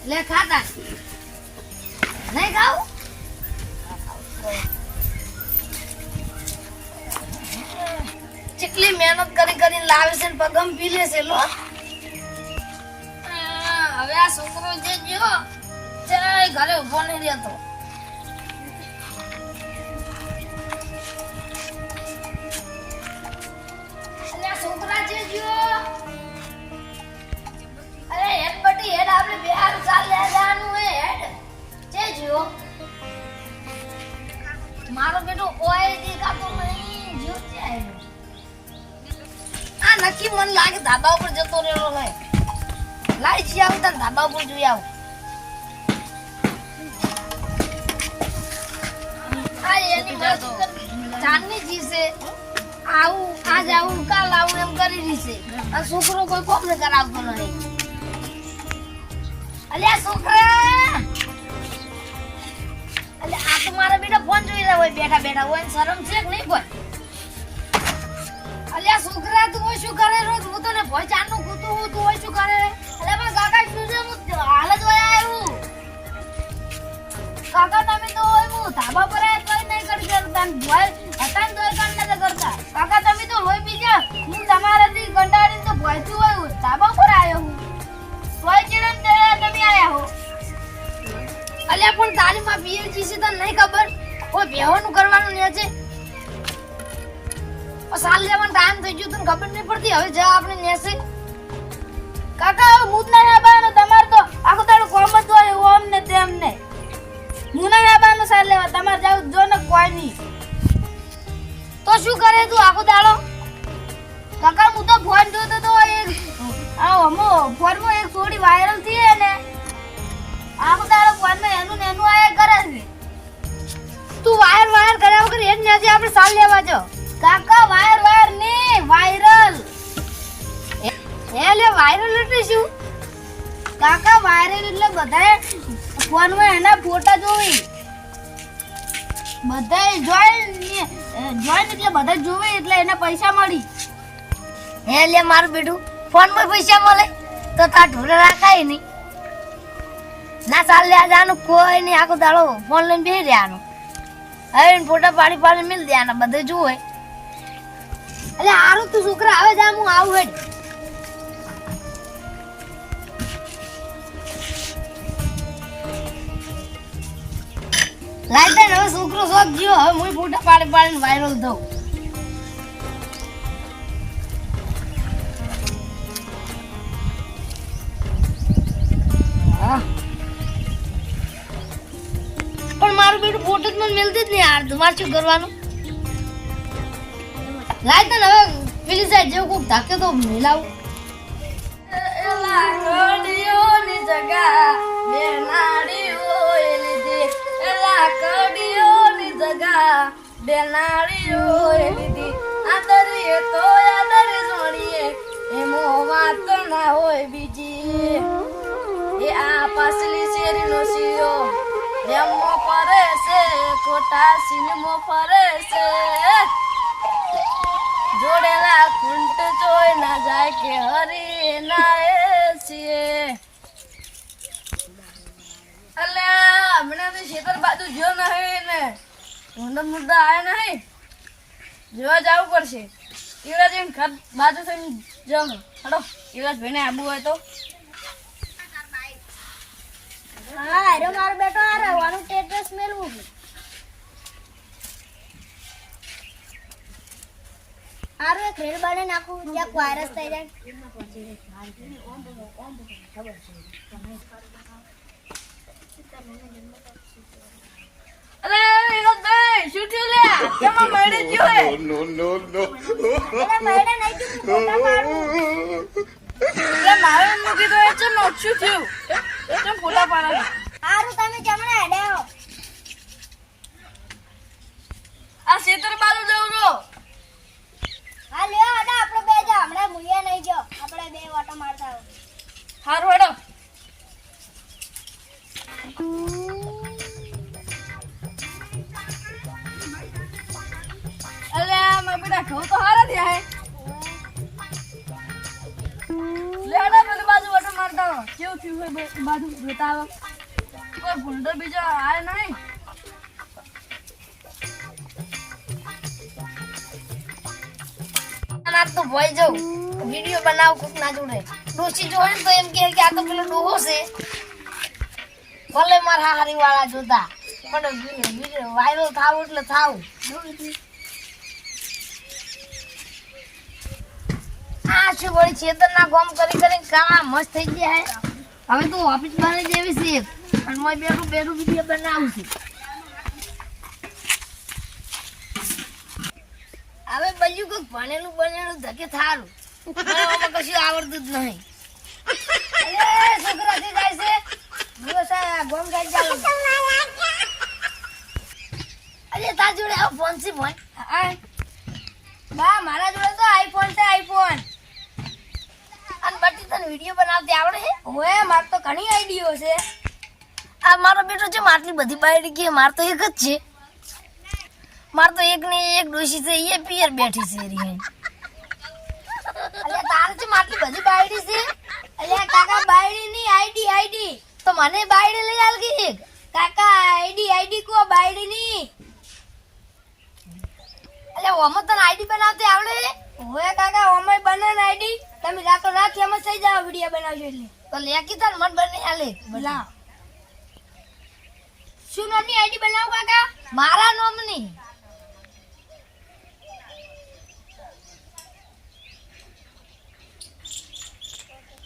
લે ખાતા નહીં ખાવ ચીકલી મહેનત કરી કરીને લાવે છે ને પગમ પી લે છે લો હવે આ છોકરો જે ગયો તે ઘરે ઉભો નહીં રહેતો છોકરા જે ગયો અરે હેડ બટી હેડ આપણે બિહાર ચાલ લે જવાનું હે હેડ જે ગયો મારો બેટો ઓય દેખાતો નહીં જો છે આ નક્કી મન લાગે ધાબા ઉપર જતો રહેલો હે લાઈ જી આવ તને ધાબા ઉપર જોઈ આવ આ એની ચાંદની જી છે આવું આજ આવું કાલ આવું એમ કરી રહી છે આ છોકરો કોઈ કોમ ને કરાવતો નહીં અલ્યા છોકરા અલ્યા આ તો મારા બેટા ફોન જોઈ રહ્યા હોય બેઠા બેઠા હોય શરમ છે કે નહીં કોઈ અલ્યા છોકરા તું હોય શું કરે રોજ હું તને ભોય ચાનું કૂતું હું તું હોય શું કરે અલ્યા પણ કાકા શું છે હું હાલ જ હોય આવ્યું કાકા તમે તો હોય હું ધાબા પર આયા કઈ નહીં કરી કરતા ભોય હતા ને તોય કામ નતા કરતા કાકા તમે તો હોય બીજા હું તમારાથી કંટાળીને તો ભોયતું હોય ધાબા પર આવ્યો હું તોય ચીડન તમે આયા હો અલ્યા પણ તારી માં પીએલજી છે તને નહીં ખબર કોઈ બેહવાનું કરવાનું ને છે સાલ લેવાનો ટાઈમ થઈ ગયો તને ખબર નહીં પડતી હવે જા આપણે નેસે કાકા હું જ નહીં આબાનો તમાર તો આખો દાડો કોમ જ હોય ઓમ ને તેમ ને હું નહીં આબાનો સાલ લેવા તમાર જાવ જો ને કોઈ નહીં તો શું કરે તું આખો દાડો કાકા હું તો ફોન જોતો તો એક આમો ફોનમાં એક થોડી વાયરલ થઈ ને આખો દાડો ફોનમાં એનું ને એનું આયા કરે છે તું વાયર કર્યા વગર એ જ નેસે આપણે સાલ લેવા જો કાકા વાયર ને વાયરલ એટલે વાયરલ એટલે શું કાકા વાયરલ એટલે બધાય ફોનમાં એના ફોટા જોવી બધાય જોઈન એટલે બધા જોવે એટલે એને પૈસા મળી એટલે મારું બેટું ફોનમાં પૈસા મળે તો તાર ઢોરે રાખાય નહીં ના ચાલ લે જાનું કોઈ નહીં આખો દાડો ફોન લઈને બેસી રહેવાનું હવે ફોટા પાડી મિલ દેવાના બધે જોવે અરે આરું તું છોકરા આવે જા હું આવું હેડ લાઈટર હવે છોકરો શોખ ગયો હવે હું ફોટા પાડીને વાયરલ થઉં પણ મારું બેટું ફોટો જ મને મિલતી જ નહીં યાર તમારે શું કરવાનું લાઈટર હવે પેલી સાઈડ જેવું કોક ધાકે તો મિલાવું એલા કડીઓની જગા બે નાડીઓ લીધી એલા કડીઓની જગા બે નાડીઓ લીધી આદરીએ તો આદરી જોડીએ એમો વાત ના હોય બીજી એ આ પાસલી શેરીનો સીઓ એમો ફરે છે ખોટા સિનેમો ફરે છે જોડેલા ખૂંટ જોઈ ના જાય કે હરી ના એ છીએ અલ્યા હમણાં તો શેતર બાજુ જો નહીં ને ઊંડા મુદ્દા આયા નહીં જોવા જવું પડશે યુવરાજ એમ ઘર બાજુ થઈને જાવ હડો યુવરાજ ભાઈને આબુ હોય તો હા અરે મારો બેટો આ રહેવાનું ટેટસ મેળવું આરો એક રેડ બાને નાખું ત્યાં વાયરસ થઈ જાય અરે એનો ભાઈ શું થયું લે કેમાં મળી ગયો હે નો અરે મળી નહીં તું ફોટા પાડું લે મારે મૂકી તો એ છે નો શું થયું કેમ ફોટા પાડે આરો તમે જમણે હેડ્યો આ સેતર બાલુ જવું રો હા લે આડા આપણે બે જા હમણાં મુયા નહીં જો આપણે બે વાટો મારતા આવો હારું હેડો અલ્યા મે બેટા ઘઉં તો હારા થયા હે લેડા પેલી બાજુ વાટો મારતા કેવું થયું હોય બાજુ બતાવો કોઈ ભૂંડો બીજો આય નહીં ના તો ભઈ જાઉં વિડિયો બનાવ કોક ના જોડે ડોસી જોવે ને તો એમ કહે કે આ તો પેલો ડોહો છે ભલે માર હારી વાળા જોતા પણ વિડિયો વાયરલ થાવ એટલે થાવ આ શું વળી છેતરના ગોમ કરી કરીને કામ મસ્ત થઈ ગયા હે હવે તો ઓફિસ બની જેવી છે અને মই બેઠું વિડિયો બનાવું છું હવે બલ્યું કોક ભણેલું ધકે થારું મને કશું આવડતું જ નહીં અરે છોકરાથી જાય છે દિવસા ગોમ ગાઈ ચાલુ અરે તાર જોડે આવો ફોન છે ફોન બા મારા જોડે તો આઈફોન છે આઈફોન અને બટી તને વિડિયો બનાવતી આવડે છે ઓએ માર તો ઘણી આઈડિયો છે આ મારો બેટો છે માટલી બધી બાયડી કે માર તો એક જ છે માર તો એક ને એક ડોશી છે એ પિયર બેઠી છે રી અલે તાર છે માટલી બધી બાયડી છે અલે કાકા બાયડી ની આઈડી તો મને બાયડી લઈ આલ કે એક કાકા આઈડી કો બાયડી ની અલે ઓમ તને આઈડી બનાવતે આવડે ઓએ કાકા ઓમય બને ને આઈડી તમે રાતો રાત ફેમસ થઈ જાવ વિડિયો બનાવજો એટલે તો લેકી તાર મન બને આલે બલા શું નામની આઈડી બનાવ કાકા મારા નામની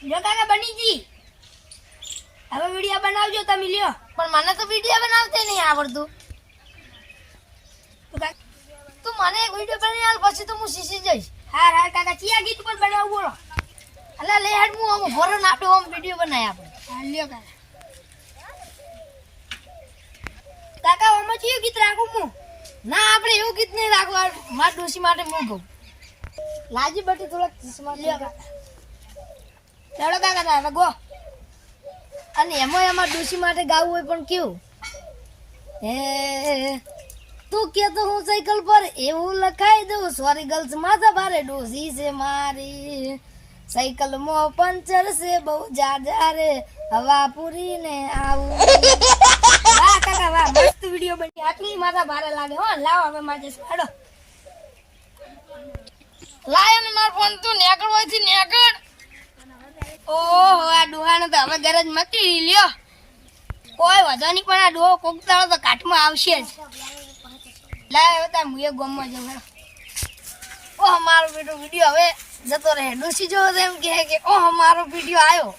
લ્યો કાકા બની જી હવે વિડિયો બનાવજો તમે લ્યો પણ મને તો વિડિયો બનાવતે નહીં આવડતું તું મને એક વિડિયો બનાવી આલ પછી તો હું શીખી જઈશ હા કાકા ચિયા ગીત પર બનાવ બોલો અલા લે હેડ હું આમ ભરો નાટો આમ વિડિયો બનાય આપણે હા લ્યો કાકા આમ ચિયો ગીત રાખું હું ના આપણે એવું ગીત નહીં રાખવા માર ડોસી માટે હું કહું લાજી બટી થોડક ચશ્મા લ્યો કાકા લેડો કાકા હવે ગો અને એમાં ડોસી માટે ગાવું હોય પણ કેવું હે તું કે તો હું સાયકલ પર એવું લખાઈ દઉં સોરી ગર્લ્સ માથા ભારે ડોસી છે મારી સાયકલ માં પંચર છે બહુ જાજા રે હવા પૂરી ને આવું વાહ કાકા વાહ મસ્ત વિડિયો બની આટલી માથા ભારે લાગે હો લાવ હવે માજે સાડો લાય ને માર ફોન તું નેકળ હોય છે નેકળ ઓહો આ ડોહાને તો હવે ગરજ મતી લ્યો કોઈ વધો નહીં પણ આ ડોહો કોક દાડો તો કાટમાં આવશે જ લાય હવે તાર મુએ ગોમમાં જવું ઓહ મારો બેટો વિડિયો હવે જતો રહે ડોસી જો એમ કહે કે ઓહ મારો વિડિયો આવ્યો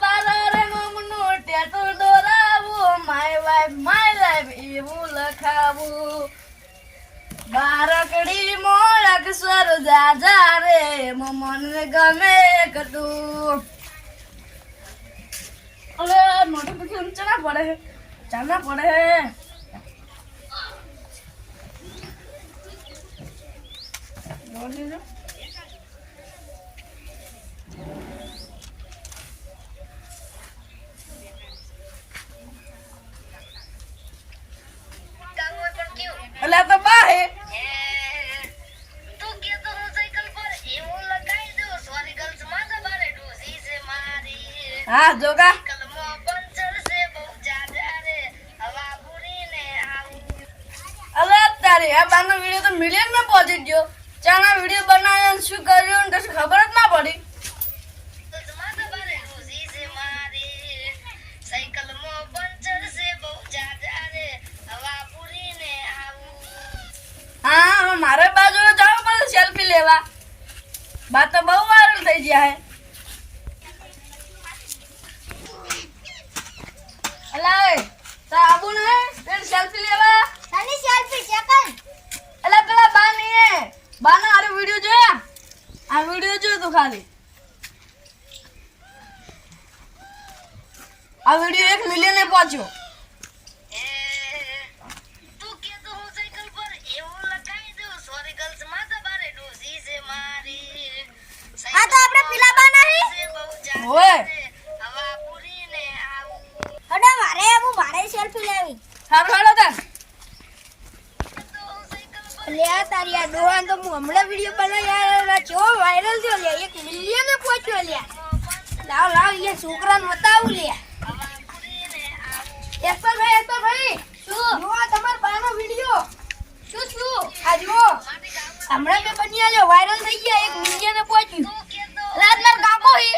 પારારે મમનો ટેટો દોરાવો માય વાઇફ માય લાઈફ એવું લખાવું બારકડી મોર અક્ષર જાજા રે મમને ગમે કતું અલે નોટિફિકેશન ચના પડે બોલી અલે તો બાહે તું કે તો હું સાયકલ પર એવું લગાઈ દઉં સોરી ગર્લ્સ માથા ભારે ડોસી છે મારી હા જોગા કલમો પંચર છે બહુ જાજા રે હવા પૂરી ને આવું અલે તારી આ બાનો વિડિયો તો મિલિયન માં પહોંચી ગયો ચાના વિડિયો બનાવ્યો શું કર્યું ને કશું ખબર જ ના પડી માથા ભારે ડોસી છે મારી સાયકલ માં પંચર છે બહુ જાજા રે હવા પૂરી ને હા મારે બાજુ જાવ પડે સેલ્ફી લેવા બા તો બહુ વાયરલ થઈ ગયા હે અલા તો આબુ ને સેલ્ફી લેવા તને સેલ્ફી સેકન્ડ અલા પેલા બા નહીં હે બા ના આરે વિડિયો જોયા આ વિડિયો જો તો ખાલી આ વિડિયો 1 મિલિયન એ પહોંચ્યો આ તો આપણે પીલા બાના હે ઓય હવા પૂરી ને આવું હડો મારે સેલ્ફી લેવી સારું હાલો તા લે તારી આ ડોહાન તો હું હમણાં વિડિયો બનાવ્યા ચો વાયરલ થયો લે 1 મિલિયન એ પહોંચ્યો લે લાવ લાવ એ છોકરાને બતાવું લે ભાઈ શું જો તમાર બાનો વિડિયો શું આ જો હમણાં મે બની આલ્યો વાયરલ થઈ ગયા 1 મિલિયન ને પહોંચ્યું રાત માર કાકો હે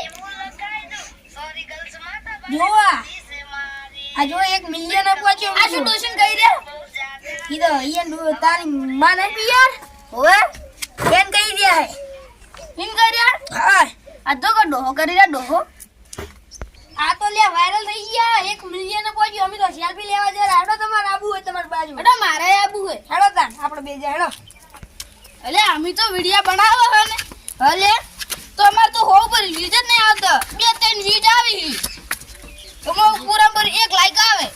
જો આ જો 1 મિલિયન ને પહોંચ્યું આ શું ટ્યુશન કરી રે કીધો ઈયન તારી માં નહીં યાર ઓએ કેન કહી રહ્યા હે ઇન કર્યા હા આ તો ડોહો કરી રહ્યા ડોહો આ તો લે વાયરલ થઈ ગયા 1 મિલિયન ને પહોંચ્યું અમે તો સેલ્ફી લેવા જરા હેડો તમાર આબુ હોય તમાર બાજુ હેડો મારે આબુ હોય હેડો તાન આપણે બે જા હેડો અલે અમે તો વિડિયો બનાવો હે ને હલે તો અમાર તો હો પર વ્યૂઝ જ નહીં આવતો 2-3 વ્યૂઝ આવી તો પૂરા પર 1 લાઈક આવે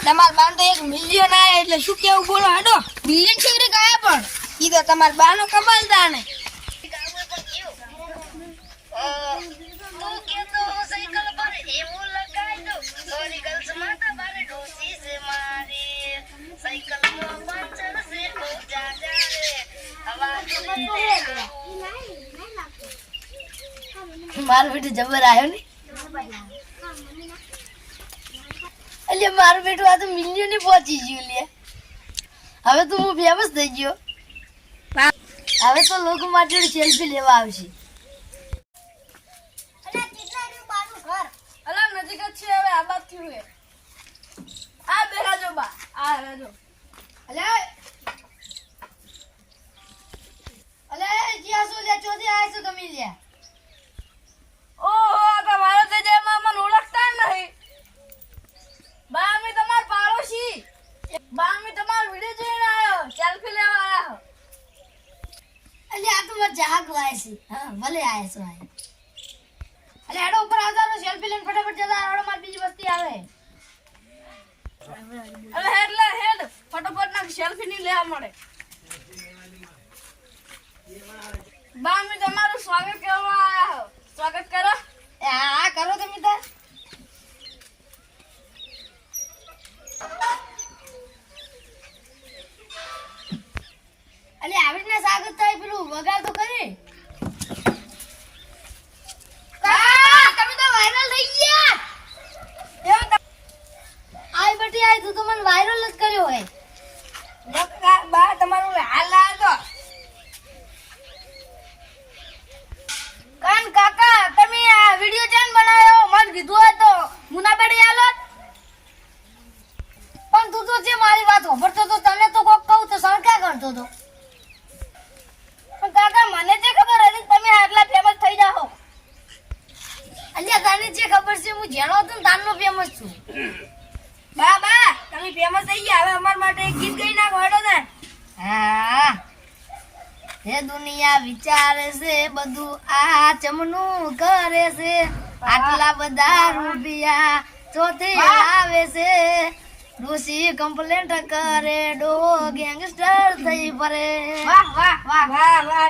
તમાર બાન તો 1 મિલિયન આયા એટલે શું કેવું બોલો હેડો મિલિયન છેગરે ગયા પણ ઈ તો તમાર બાનો કમાલદાર ને તું કેતો સાયકલ પર એવું લગાઈ દો સોરી ગર્લ્સ માતા બારે ડોસી સે મારી સાયકલ માં પંચર સે હો જા જા રે આવાજ મારો બેટો જબર આયો ને અલે મારો બેટો આ તો મિલિયન ને પહોંચી ગયો લે હવે તો હું ફેમસ થઈ ગયો હવે તો લોકો માટે સેલ્ફી લેવા આવશે અલા નજીક જ છે હવે આ બાત થયું હે આ બેરા જો બા આ રાજો અલે જીયાસુ લે ચોથી આયસુ તમે લે ઓહો આ મારો તે જે મને ઓળખતા નહીં બા અમે તમાર પાડોશી બા અમે તમાર વિડિયો જોઈને આયો સેલ્ફી લેવા આયા અલે આ તો મજાક લાય છે હા ભલે આયા છો આયા અલે હેડો ઉપર આવતા તો સેલ્ફી લઈને ફટાફટ જતા આવડો માર બીજી વસ્તી આવે અલે હેડ ફટાફટ ના સેલ્ફી ની લેવા મળે બા મે તમારું સ્વાગત કરવા આયા હો સ્વાગત કરો હા કરો તમે તાર અલે આવી ને સ્વાગત થાય પેલું વગાડ તો કરી વાયરલ જ કર્યો હે બા તમારું હાલ લાવો કાન કાકા તમે આ વિડિયો ચેન બનાવ્યો મન કીધું હોય તો મુના બેડી આલો પણ તું તો જે મારી વાત હોભરતો તો તને તો કોક કહું તો સરકા કરતો તો પણ કાકા મને જે ખબર હતી તમે આટલા ફેમસ થઈ જાઓ અલ્યા તને જે ખબર છે હું જેનો હતો ને તાનનો ફેમસ છું બા તમે ફેમસ થઈ ગયા હવે અમાર માટે એક ગીત ગાઈ નાખો હેડો ને હા હે દુનિયા વિચારે છે બધું આ ચમનું કરે છે આટલા બધા રૂપિયા ચોથે આવે છે ડોસી કમ્પ્લેન્ટ કરે ડો ગેંગસ્ટર થઈ પરે વાહ વાહ વાહ વાહ વાહ